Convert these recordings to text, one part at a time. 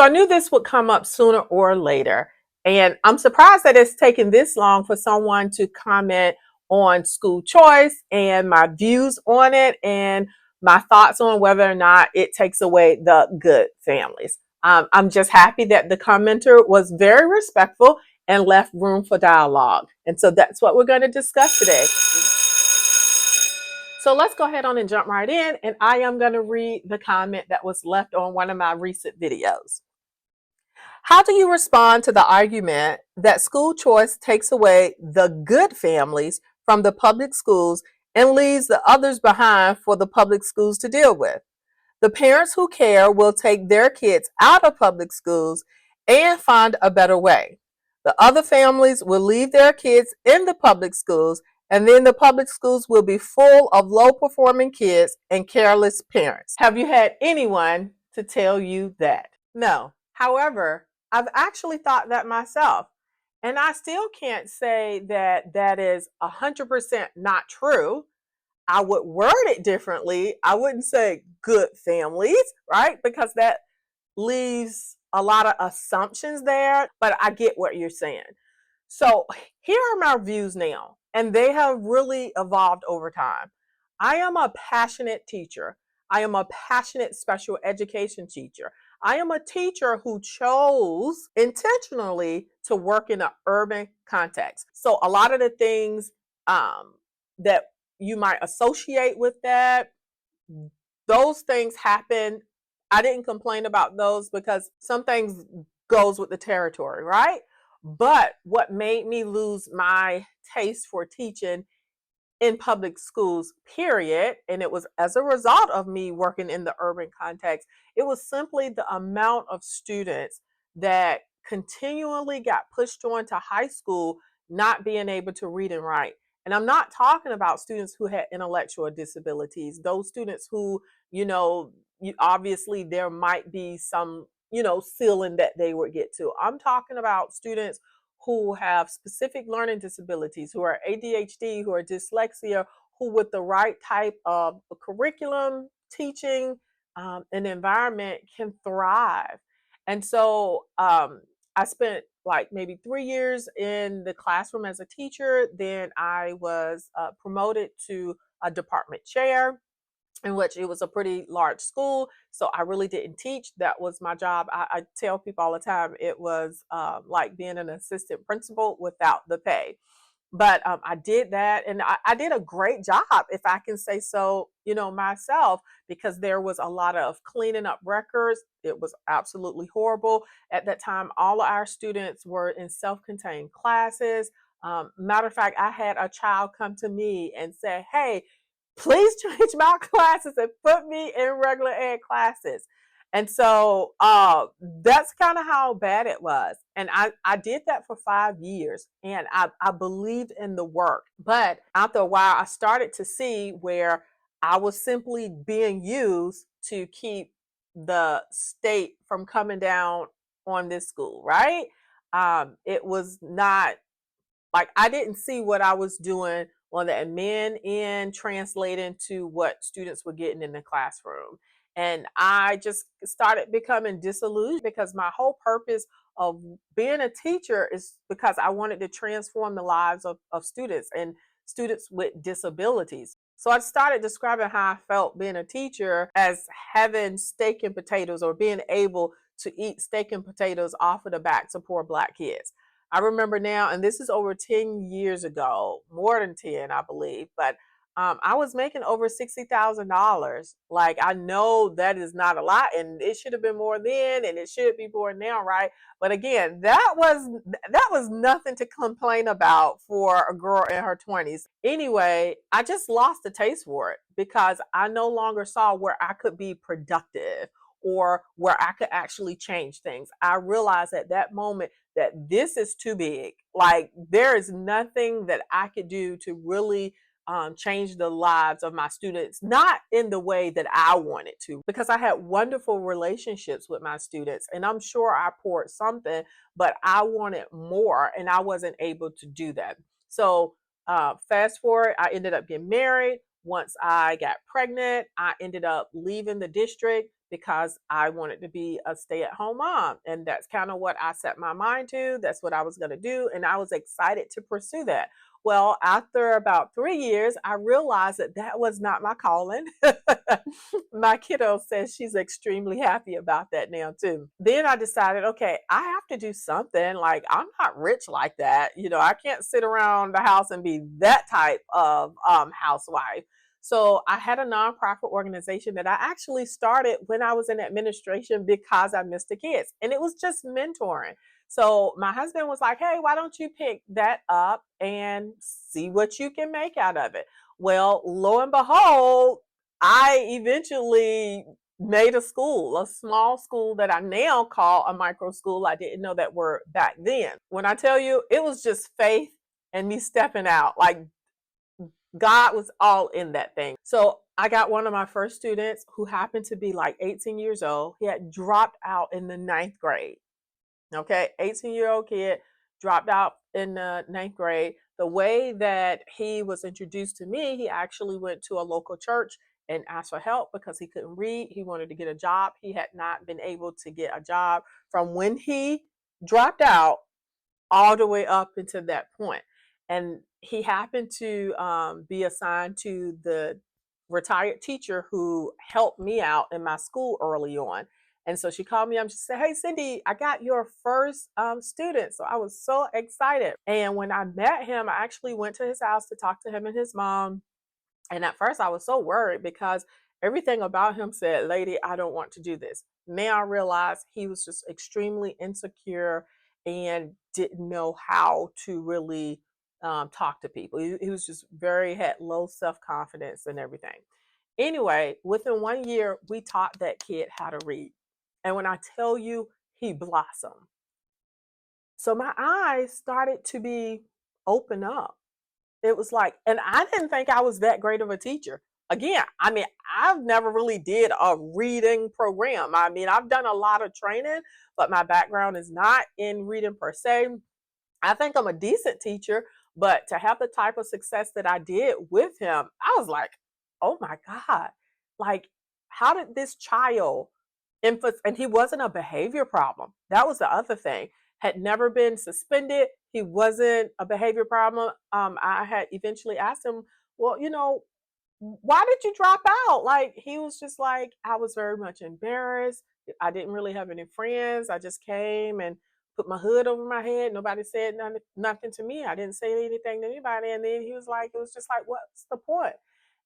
So I knew this would come up sooner or later. And I'm surprised that it's taken this long for someone to comment on school choice and my views on it and my thoughts on whether or not it takes away the good families. I'm just happy that the commenter was very respectful and left room for dialogue. And so that's what we're going to discuss today. So let's go ahead on and jump right in. And I am going to read the comment that was left on one of my recent videos. How do you respond to the argument that school choice takes away the good families from the public schools and leaves the others behind for the public schools to deal with? The parents who care will take their kids out of public schools and find a better way. The other families will leave their kids in the public schools, and then the public schools will be full of low performing kids and careless parents. Have you had anyone to tell you that? No. However, I've actually thought that myself. And I still can't say that that is 100% not true. I would word it differently. I wouldn't say good families, right? Because that leaves a lot of assumptions there, but I get what you're saying. So here are my views now, and they have really evolved over time. I am a passionate teacher. I am a passionate special education teacher. I am a teacher who chose intentionally to work in an urban context. So a lot of the things that you might associate with that, those things happen. I didn't complain about those because some things goes with the territory, right? But what made me lose my taste for teaching in public schools, period, and it was as a result of me working in the urban context, it was simply the amount of students that continually got pushed on to high school not being able to read and write. And I'm not talking about students who had intellectual disabilities, those students who, obviously there might be some, ceiling that they would get to. I'm talking about students who have specific learning disabilities, who are ADHD, who are dyslexia, who with the right type of curriculum, teaching, and environment can thrive. And so I spent like maybe 3 years in the classroom as a teacher. Then I was promoted to a department chair, in which it was a pretty large school. So I really didn't teach. That was my job. I tell people all the time it was like being an assistant principal without the pay. But I did that, and I did a great job, if I can say so, myself, because there was a lot of cleaning up records. It was absolutely horrible. At that time, all of our students were in self contained classes. Matter of fact, I had a child come to me and say, "Hey, please change my classes and put me in regular ed classes." And so that's kind of how bad it was. And I did that for 5 years, and I believed in the work. But after a while, I started to see where I was simply being used to keep the state from coming down on this school, right? It was not like I didn't see what I was doing on the admin end translating to what students were getting in the classroom. And I just started becoming disillusioned because my whole purpose of being a teacher is because I wanted to transform the lives of students and students with disabilities. So I started describing how I felt being a teacher as having steak and potatoes, or being able to eat steak and potatoes off of the backs of poor Black kids. I remember now, and this is over 10 years ago, more than 10, I believe, but I was making over $60,000. Like, I know that is not a lot, and it should have been more then, and it should be more now, right? But again, that was nothing to complain about for a girl in her 20s. Anyway, I just lost the taste for it because I no longer saw where I could be productive or where I could actually change things. I realized at that moment that this is too big. Like, there is nothing that I could do to really change the lives of my students, not in the way that I wanted to, because I had wonderful relationships with my students, and I'm sure I poured something, but I wanted more, and I wasn't able to do that. So, fast forward, I ended up getting married. Once I got pregnant, I ended up leaving the district because I wanted to be a stay-at-home mom. And that's kind of what I set my mind to. That's what I was going to do. And I was excited to pursue that. Well, after about 3 years, I realized that that was not my calling. My kiddo says she's extremely happy about that now, too. Then I decided, okay, I have to do something. Like, I'm not rich like that. I can't sit around the house and be that type of housewife. So I had a nonprofit organization that I actually started when I was in administration because I missed the kids. And it was just mentoring. So my husband was like, hey, why don't you pick that up and see what you can make out of it? Well, lo and behold, I eventually made a school, a small school that I now call a micro school. I didn't know that word back then. When I tell you, it was just faith and me stepping out. Like, God was all in that thing. So I got one of my first students who happened to be like 18 years old. He had dropped out in the ninth grade. Okay, 18-year-old kid dropped out in the ninth grade. The way that he was introduced to me, he actually went to a local church and asked for help because he couldn't read. He wanted to get a job. He had not been able to get a job from when he dropped out all the way up until that point. And he happened to be assigned to the retired teacher who helped me out in my school early on. And so she called me up and she said, hey, Cindy, I got your first student. So I was so excited. And when I met him, I actually went to his house to talk to him and his mom. And at first I was so worried because everything about him said, lady, I don't want to do this. Now I realize he was just extremely insecure and didn't know how to really talk to people. He was just had low self-confidence and everything. Anyway, within 1 year, we taught that kid how to read. And when I tell you, he blossomed. So my eyes started to be open up. It was like, and I didn't think I was that great of a teacher. Again, I mean, I've never really did a reading program. I mean, I've done a lot of training, but my background is not in reading per se. I think I'm a decent teacher, but to have the type of success that I did with him, I was like, oh my God, like, how did this child, and he wasn't a behavior problem. That was the other thing. Had never been suspended. He wasn't a behavior problem. I had eventually asked him, well, why did you drop out? Like, he was just like, I was very much embarrassed. I didn't really have any friends. I just came and put my hood over my head. Nobody said nothing to me. I didn't say anything to anybody. And then he was like, it was just like, what's the point?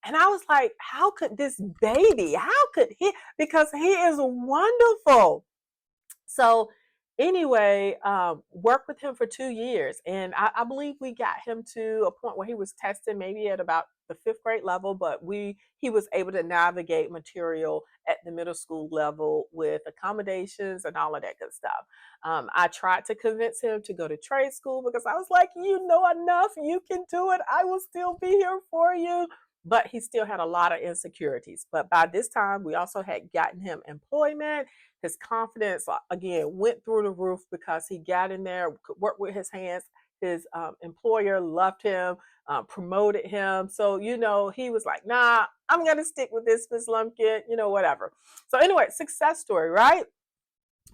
And I was like, how could this baby, how could he? Because he is wonderful. So anyway, worked with him for 2 years. And I believe we got him to a point where he was tested maybe at about the fifth grade level, but he was able to navigate material at the middle school level with accommodations and all of that good stuff. I tried to convince him to go to trade school because I was like, you know enough, you can do it. I will still be here for you. But he still had a lot of insecurities. But by this time, we also had gotten him employment. His confidence, again, went through the roof because he got in there, could work with his hands. His employer loved him, promoted him. So, he was like, nah, I'm going to stick with this, Miss Lumpkin, whatever. So anyway, success story, right?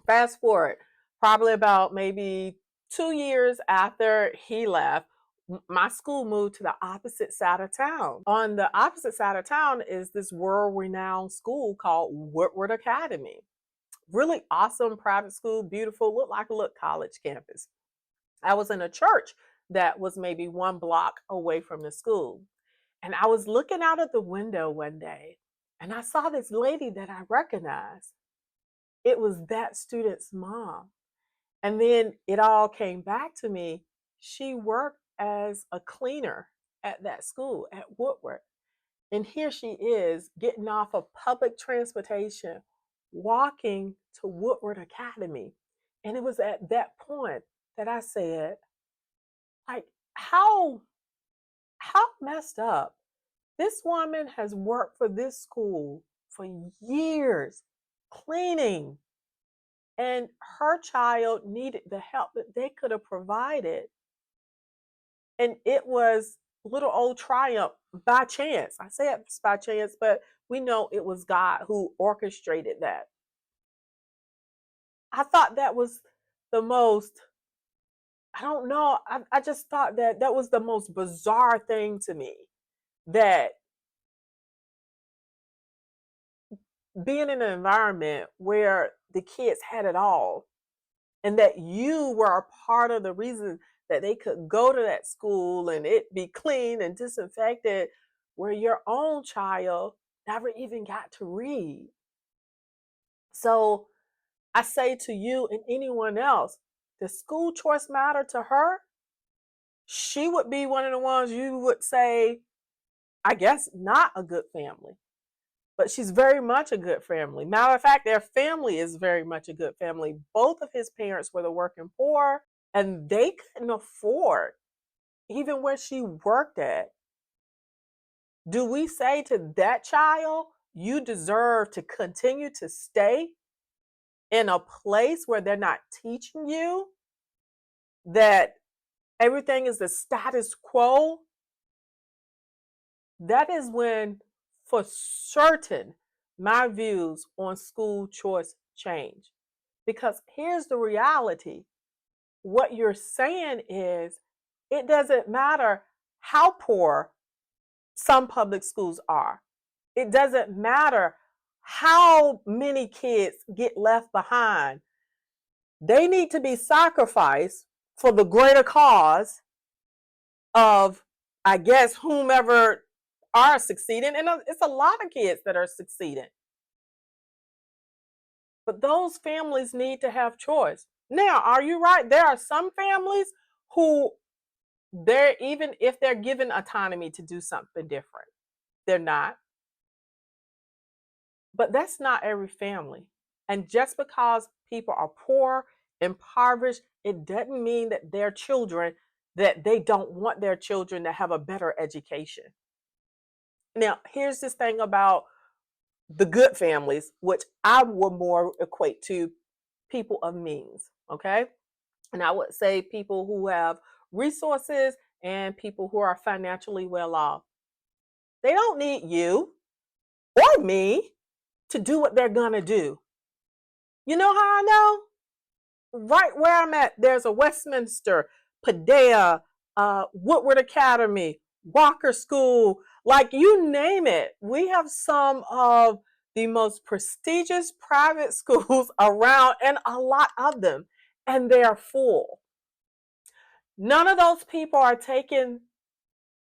Fast forward, probably about maybe 2 years after he left, my school moved to the opposite side of town. On the opposite side of town is this world-renowned school called Woodward Academy. Really awesome private school, beautiful, looked like a little college campus. I was in a church that was maybe 1 block away from the school. And I was looking out of the window one day and I saw this lady that I recognized. It was that student's mom. And then it all came back to me. She worked as a cleaner at that school at Woodward. And here she is getting off of public transportation, walking to Woodward Academy. And it was at that point that I said, like, how messed up. This woman has worked for this school for years, cleaning, and her child needed the help that they could have provided. And it was little old triumph by chance. I say it's by chance, but we know it was God who orchestrated that. I thought that was the most, I don't know, I just thought that that was the most bizarre thing to me. That being in an environment where the kids had it all, and that you were a part of the reason that they could go to that school and it be clean and disinfected, where your own child never even got to read. So I say to you and anyone else, does school choice matter to her? She would be one of the ones you would say, I guess, not a good family. But she's very much a good family. Matter of fact, their family is very much a good family. Both of his parents were the working poor, and they couldn't afford even where she worked at. Do we say to that child, you deserve to continue to stay in a place where they're not teaching you that everything is the status quo? That is when, for certain, my views on school choice change. Because here's the reality: what you're saying is, it doesn't matter how poor some public schools are, it doesn't matter how many kids get left behind. They need to be sacrificed for the greater cause of, I guess, whomever are succeeding. And it's a lot of kids that are succeeding. But those families need to have choice. Now, are you right? There are some families who, they're, even if they're given autonomy to do something different, they're not. But that's not every family. And just because people are poor, impoverished, it doesn't mean that their children, that they don't want their children to have a better education. Now, here's this thing about the good families, which I would more equate to people of means, okay? And I would say people who have resources and people who are financially well off. They don't need you or me to do what they're gonna do. You know how I know? Right where I'm at, there's a Westminster, Padea, Woodward Academy, Walker School, like you name it. We have some of the most prestigious private schools around, and a lot of them, and they are full. None of those people are taking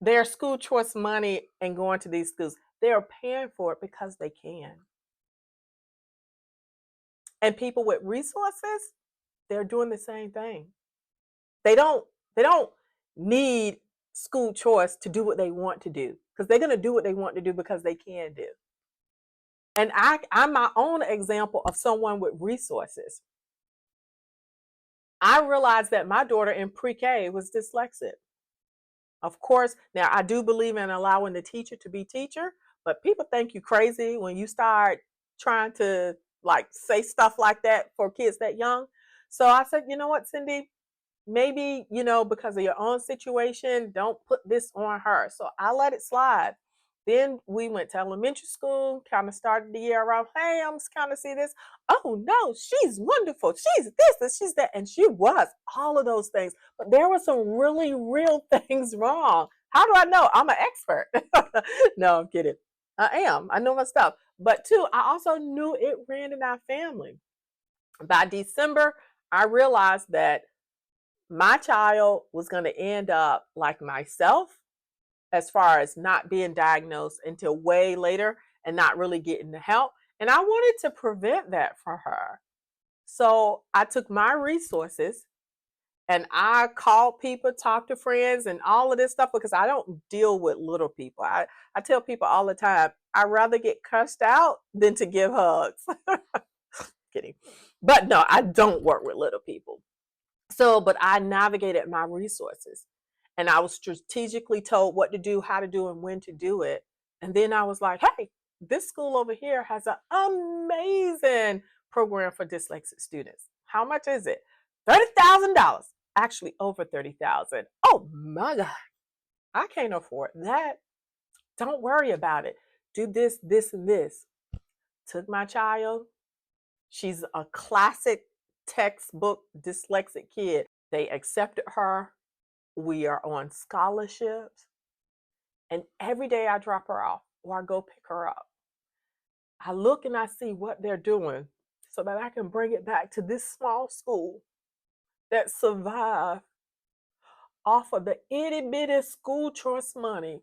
their school choice money and going to these schools. They are paying for it because they can. And people with resources, they're doing the same thing. They don't need school choice to do what they want to do, because they're going to do what they want to do because they can do. And I'm my own example of someone with resources. I realized that my daughter in pre-K was dyslexic. Of course, now I do believe in allowing the teacher to be teacher, but people think you crazy when you start trying to like say stuff like that for kids that young. So I said, you know what, Cindy, maybe, because of your own situation, don't put this on her. So I let it slide. Then we went to elementary school, kind of started the year around, hey, I'm just kind of see this. Oh no, she's wonderful. She's this and she's that. And she was all of those things. But there were some really real things wrong. How do I know? I'm an expert. No, I'm kidding. I am. I know my stuff. But two, I also knew it ran in our family. By December, I realized that my child was going to end up like myself, as far as not being diagnosed until way later and not really getting the help. And I wanted to prevent that for her. So I took my resources and I called people, talked to friends, and all of this stuff, because I don't deal with little people. I tell people all the time, I'd rather get cussed out than to give hugs. Kidding. But no, I don't work with little people. So, but I navigated my resources and I was strategically told what to do, how to do, and when to do it. And then I was like, hey, this school over here has an amazing program for dyslexic students. How much is it? $30,000. Actually, over 30,000. Oh my God. I can't afford that. Don't worry about it. Do this, this, and this. Took my child. She's a classic textbook dyslexic kid. They accepted her. We are on scholarships. And every day I drop her off or I go pick her up, I look and I see what they're doing so that I can bring it back to this small school that survived off of the itty bitty school choice money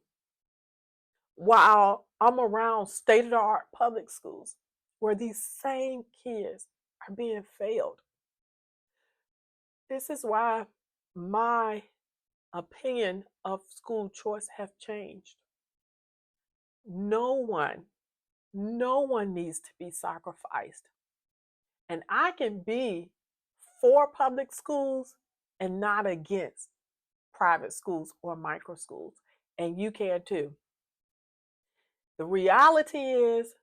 while I'm around state of the art public schools where these same kids are being failed. This is why my opinion of school choice have changed. No one, no one needs to be sacrificed. And I can be for public schools and not against private schools or micro schools. And you can too. The reality is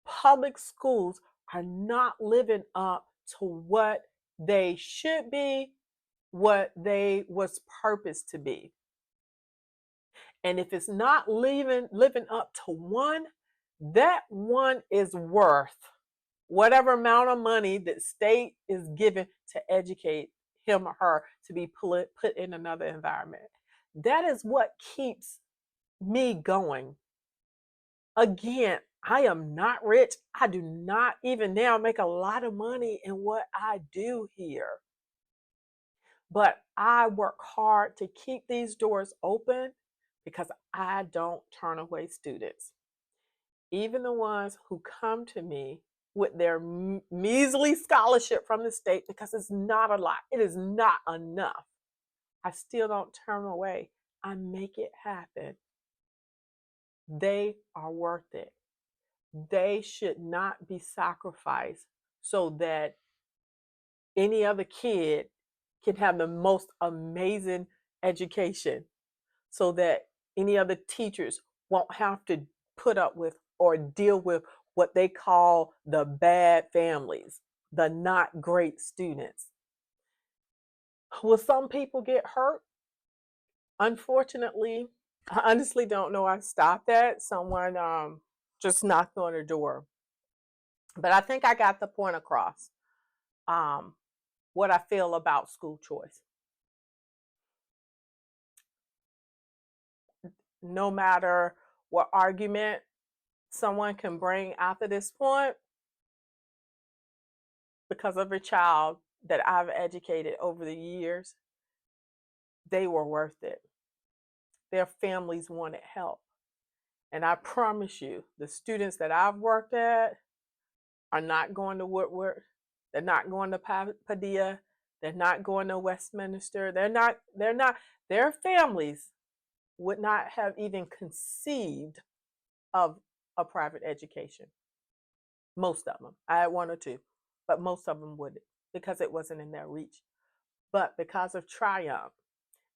public schools are not living up to what they should be, what they was purposed to be. And if it's not living up to one, that one is worth whatever amount of money that state is given to educate him or her to be put in another environment. That is what keeps me going. Again, I am not rich. I do not even now make a lot of money in what I do here. But I work hard to keep these doors open because I don't turn away students. Even the ones who come to me with their measly scholarship from the state, because it's not a lot, it is not enough. I still don't turn them away. I make it happen. They are worth it. They should not be sacrificed so that any other kid can have the most amazing education, so that any other teachers won't have to put up with or deal with what they call the bad families, the not great students. Will some people get hurt? Unfortunately, I honestly don't know. I stopped that. Someone just knocked on the door. But I think I got the point across. What I feel about school choice. No matter what argument someone can bring after this point, because of a child that I've educated over the years, they were worth it. Their families wanted help. And I promise you, the students that I've worked at are not going to Woodward. They're not going to Padilla. They're not going to Westminster. Their families would not have even conceived of a private education. Most of them. I had one or two, but most of them wouldn't because it wasn't in their reach. But because of Triumph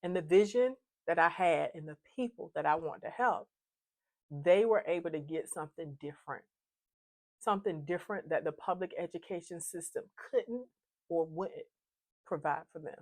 and the vision that I had and the people that I want to help, they were able to get something different that the public education system couldn't or wouldn't provide for them.